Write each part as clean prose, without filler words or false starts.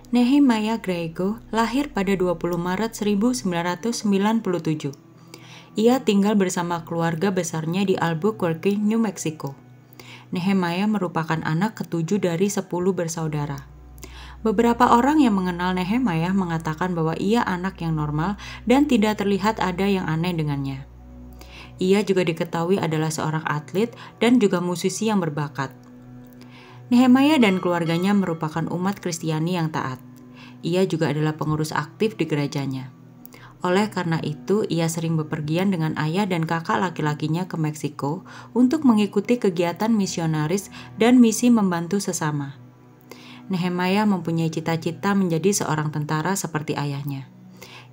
Nehemiah Griego lahir pada 20 Maret 1997. Ia tinggal bersama keluarga besarnya di Albuquerque, New Mexico. Nehemiah merupakan anak ketujuh dari 10 bersaudara. Beberapa orang yang mengenal Nehemiah mengatakan bahwa ia anak yang normal dan tidak terlihat ada yang aneh dengannya. Ia juga diketahui adalah seorang atlet dan juga musisi yang berbakat. Nehemiah dan keluarganya merupakan umat Kristiani yang taat. Ia juga adalah pengurus aktif di gerejanya. Oleh karena itu, ia sering bepergian dengan ayah dan kakak laki-lakinya ke Meksiko untuk mengikuti kegiatan misionaris dan misi membantu sesama. Nehemiah mempunyai cita-cita menjadi seorang tentara seperti ayahnya.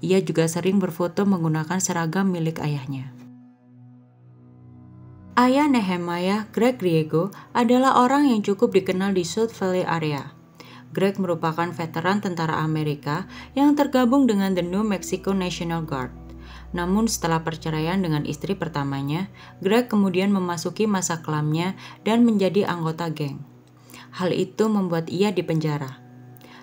Ia juga sering berfoto menggunakan seragam milik ayahnya. Ayah Nehemiah, Greg Griego, adalah orang yang cukup dikenal di South Valley area. Greg merupakan veteran tentara Amerika yang tergabung dengan The New Mexico National Guard. Namun setelah perceraian dengan istri pertamanya, Greg kemudian memasuki masa kelamnya dan menjadi anggota geng. Hal itu membuat ia dipenjara.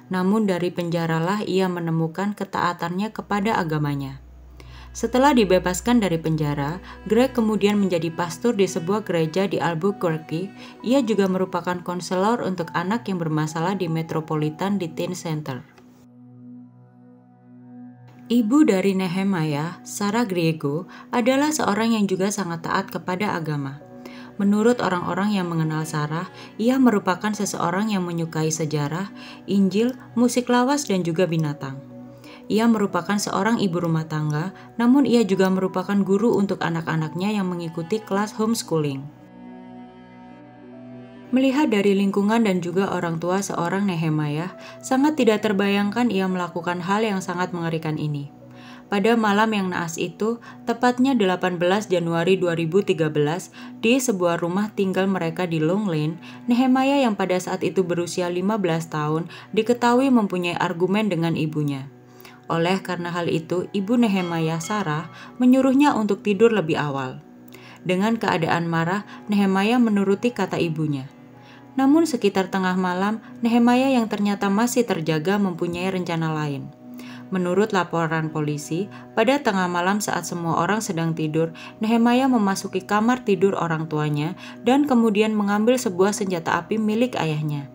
Namun dari penjaralah ia menemukan ketaatannya kepada agamanya. Setelah dibebaskan dari penjara, Greg kemudian menjadi pastor di sebuah gereja di Albuquerque. Ia juga merupakan konselor untuk anak yang bermasalah di Metropolitan Detention Center. Ibu dari Nehemiah, Sarah Griego, adalah seorang yang juga sangat taat kepada agama. Menurut orang-orang yang mengenal Sarah, ia merupakan seseorang yang menyukai sejarah, Injil, musik lawas, dan juga binatang. Ia merupakan seorang ibu rumah tangga, namun ia juga merupakan guru untuk anak-anaknya yang mengikuti kelas homeschooling. Melihat dari lingkungan dan juga orang tua seorang Nehemiah, sangat tidak terbayangkan ia melakukan hal yang sangat mengerikan ini. Pada malam yang naas itu, tepatnya 18 Januari 2013, di sebuah rumah tinggal mereka di Long Lane, Nehemiah yang pada saat itu berusia 15 tahun diketahui mempunyai argumen dengan ibunya. Oleh karena hal itu, ibu Nehemiah, Sarah, menyuruhnya untuk tidur lebih awal. Dengan keadaan marah, Nehemiah menuruti kata ibunya. Namun sekitar tengah malam, Nehemiah yang ternyata masih terjaga mempunyai rencana lain. Menurut laporan polisi, pada tengah malam saat semua orang sedang tidur, Nehemiah memasuki kamar tidur orang tuanya dan kemudian mengambil sebuah senjata api milik ayahnya.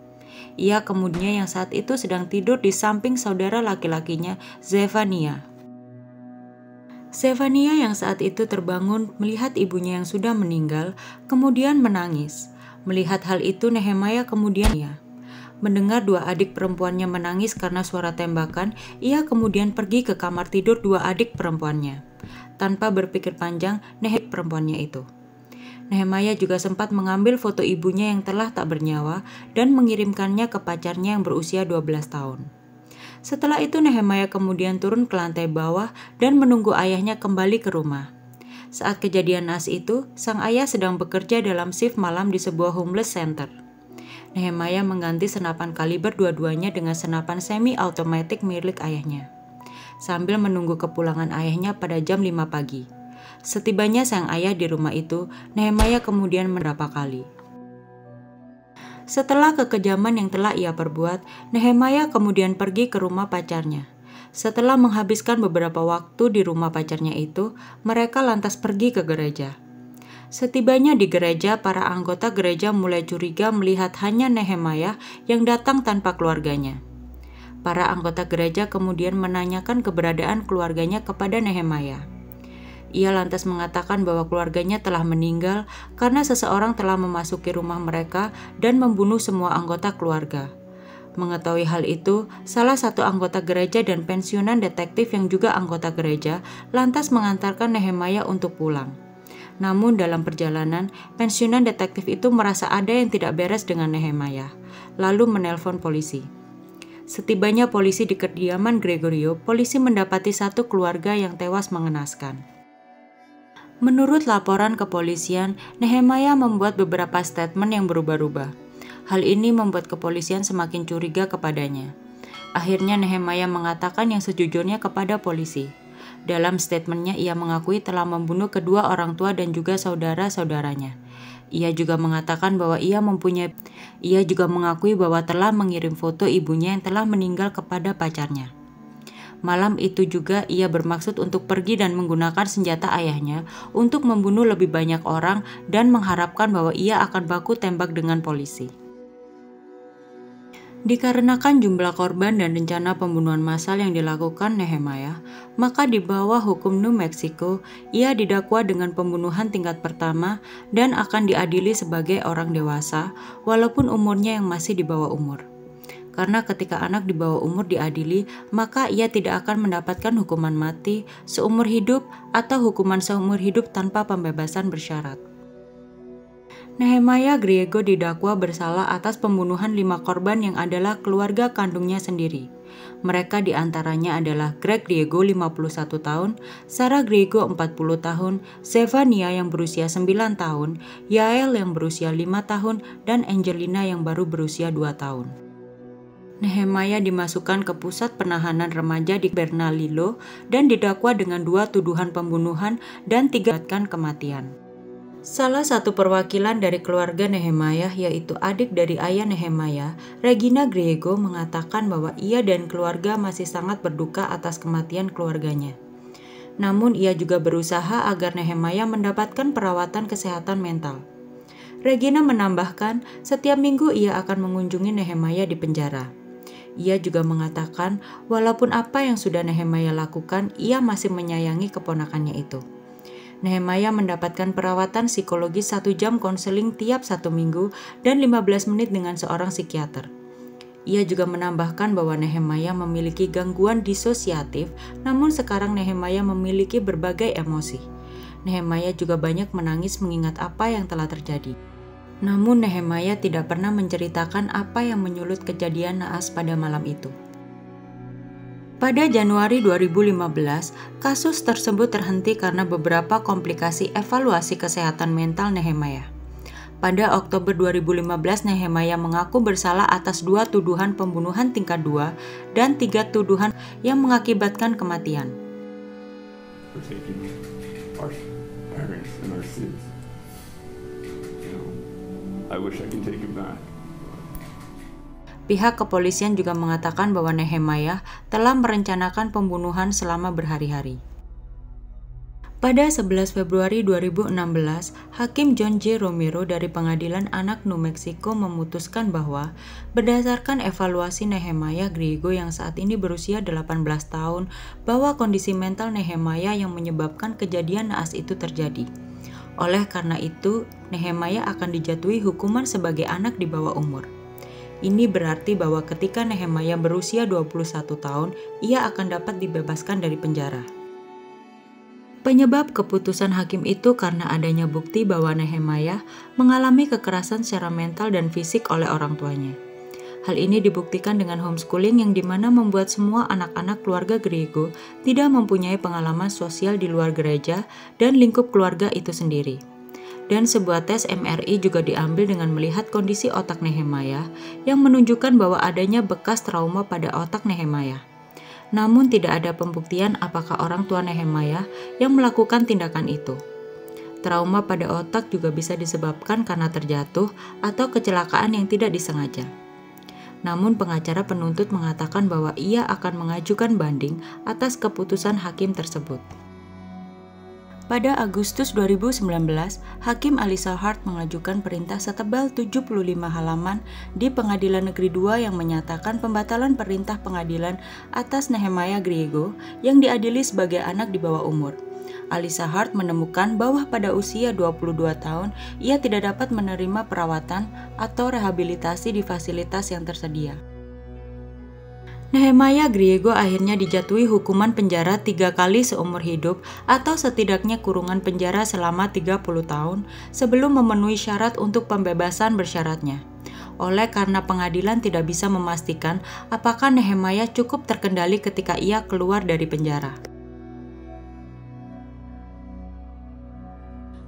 Ia kemudian yang saat itu sedang tidur di samping saudara laki-lakinya, Zefania. Zefania yang saat itu terbangun melihat ibunya yang sudah meninggal, kemudian menangis. Melihat hal itu, Nehemiah kemudian mendengar dua adik perempuannya menangis karena suara tembakan. Ia kemudian pergi ke kamar tidur dua adik perempuannya. Tanpa berpikir panjang, perempuannya itu. Nehemiah juga sempat mengambil foto ibunya yang telah tak bernyawa dan mengirimkannya ke pacarnya yang berusia 12 tahun. Setelah itu Nehemiah kemudian turun ke lantai bawah dan menunggu ayahnya kembali ke rumah. Saat kejadian naas itu, sang ayah sedang bekerja dalam shift malam di sebuah homeless center. Nehemiah mengganti senapan kaliber dua-duanya dengan senapan semi-automatic milik ayahnya, sambil menunggu kepulangan ayahnya pada jam 5 pagi. Setibanya sang ayah di rumah itu, Nehemiah kemudian berapa kali. Setelah kekejaman yang telah ia perbuat, Nehemiah kemudian pergi ke rumah pacarnya. Setelah menghabiskan beberapa waktu di rumah pacarnya itu, mereka lantas pergi ke gereja. Setibanya di gereja, para anggota gereja mulai curiga melihat hanya Nehemiah yang datang tanpa keluarganya. Para anggota gereja kemudian menanyakan keberadaan keluarganya kepada Nehemiah. Ia lantas mengatakan bahwa keluarganya telah meninggal karena seseorang telah memasuki rumah mereka dan membunuh semua anggota keluarga. Mengetahui hal itu, salah satu anggota gereja dan pensiunan detektif yang juga anggota gereja lantas mengantarkan Nehemiah untuk pulang. Namun dalam perjalanan, pensiunan detektif itu merasa ada yang tidak beres dengan Nehemiah, lalu menelpon polisi. Setibanya polisi di kediaman Gregorio, polisi mendapati satu keluarga yang tewas mengenaskan. Menurut laporan kepolisian, Nehemiah membuat beberapa statement yang berubah-ubah. Hal ini membuat kepolisian semakin curiga kepadanya. Akhirnya Nehemiah mengatakan yang sejujurnya kepada polisi. Dalam statementnya ia mengakui telah membunuh kedua orang tua dan juga saudara-saudaranya. Ia juga mengatakan bahwa ia juga mengakui bahwa telah mengirim foto ibunya yang telah meninggal kepada pacarnya. Malam itu juga ia bermaksud untuk pergi dan menggunakan senjata ayahnya untuk membunuh lebih banyak orang dan mengharapkan bahwa ia akan baku tembak dengan polisi. Dikarenakan jumlah korban dan rencana pembunuhan massal yang dilakukan Nehemiah, maka di bawah hukum New Mexico, ia didakwa dengan pembunuhan tingkat pertama dan akan diadili sebagai orang dewasa, walaupun umurnya yang masih di bawah umur. Karena ketika anak di bawah umur diadili, maka ia tidak akan mendapatkan hukuman mati, seumur hidup, atau hukuman seumur hidup tanpa pembebasan bersyarat. Nehemiah Griego didakwa bersalah atas pembunuhan 5 korban yang adalah keluarga kandungnya sendiri. Mereka diantaranya adalah Greg Griego 51 tahun, Sarah Griego 40 tahun, Zefania yang berusia 9 tahun, Yael yang berusia 5 tahun, dan Angelina yang baru berusia 2 tahun. Nehemiah dimasukkan ke pusat penahanan remaja di Bernalillo dan didakwa dengan 2 tuduhan pembunuhan dan 3 kematian. Salah satu perwakilan dari keluarga Nehemiah, yaitu adik dari ayah Nehemiah, Regina Griego, mengatakan bahwa ia dan keluarga masih sangat berduka atas kematian keluarganya. Namun ia juga berusaha agar Nehemiah mendapatkan perawatan kesehatan mental. Regina menambahkan, setiap minggu ia akan mengunjungi Nehemiah di penjara. Ia juga mengatakan, walaupun apa yang sudah Nehemiah lakukan, ia masih menyayangi keponakannya itu. Nehemiah mendapatkan perawatan psikologis 1 jam konseling tiap 1 minggu dan 15 menit dengan seorang psikiater. Ia juga menambahkan bahwa Nehemiah memiliki gangguan disosiatif, namun sekarang Nehemiah memiliki berbagai emosi. Nehemiah juga banyak menangis mengingat apa yang telah terjadi. Namun Nehemiah tidak pernah menceritakan apa yang menyulut kejadian naas pada malam itu. Pada Januari 2015, kasus tersebut terhenti karena beberapa komplikasi evaluasi kesehatan mental Nehemiah. Pada Oktober 2015, Nehemiah mengaku bersalah atas 2 tuduhan pembunuhan tingkat 2 dan 3 tuduhan yang mengakibatkan kematian. Pihak kepolisian juga mengatakan bahwa Nehemiah telah merencanakan pembunuhan selama berhari-hari. Pada 11 Februari 2016, Hakim John J. Romero dari Pengadilan Anak New Mexico memutuskan bahwa berdasarkan evaluasi Nehemiah Griego yang saat ini berusia 18 tahun, bahwa kondisi mental Nehemiah yang menyebabkan kejadian naas itu terjadi. Oleh karena itu, Nehemiah akan dijatuhi hukuman sebagai anak di bawah umur. Ini berarti bahwa ketika Nehemiah berusia 21 tahun, ia akan dapat dibebaskan dari penjara. Penyebab keputusan hakim itu karena adanya bukti bahwa Nehemiah mengalami kekerasan secara mental dan fisik oleh orang tuanya. Hal ini dibuktikan dengan homeschooling yang dimana membuat semua anak-anak keluarga Griego tidak mempunyai pengalaman sosial di luar gereja dan lingkup keluarga itu sendiri. Dan sebuah tes MRI juga diambil dengan melihat kondisi otak Nehemiah yang menunjukkan bahwa adanya bekas trauma pada otak Nehemiah. Namun tidak ada pembuktian apakah orang tua Nehemiah yang melakukan tindakan itu. Trauma pada otak juga bisa disebabkan karena terjatuh atau kecelakaan yang tidak disengaja. Namun pengacara penuntut mengatakan bahwa ia akan mengajukan banding atas keputusan hakim tersebut. Pada Agustus 2019, Hakim Alisa Hart mengajukan perintah setebal 75 halaman di Pengadilan Negeri 2 yang menyatakan pembatalan perintah pengadilan atas Nehemiah Griego yang diadili sebagai anak di bawah umur. Alisa Hart menemukan bahwa pada usia 22 tahun, ia tidak dapat menerima perawatan atau rehabilitasi di fasilitas yang tersedia. Nehemiah Griego akhirnya dijatuhi hukuman penjara 3 kali seumur hidup atau setidaknya kurungan penjara selama 30 tahun sebelum memenuhi syarat untuk pembebasan bersyaratnya. Oleh karena pengadilan tidak bisa memastikan apakah Nehemiah cukup terkendali ketika ia keluar dari penjara.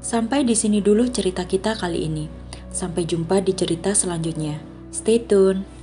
Sampai di sini dulu cerita kita kali ini. Sampai jumpa di cerita selanjutnya. Stay tune.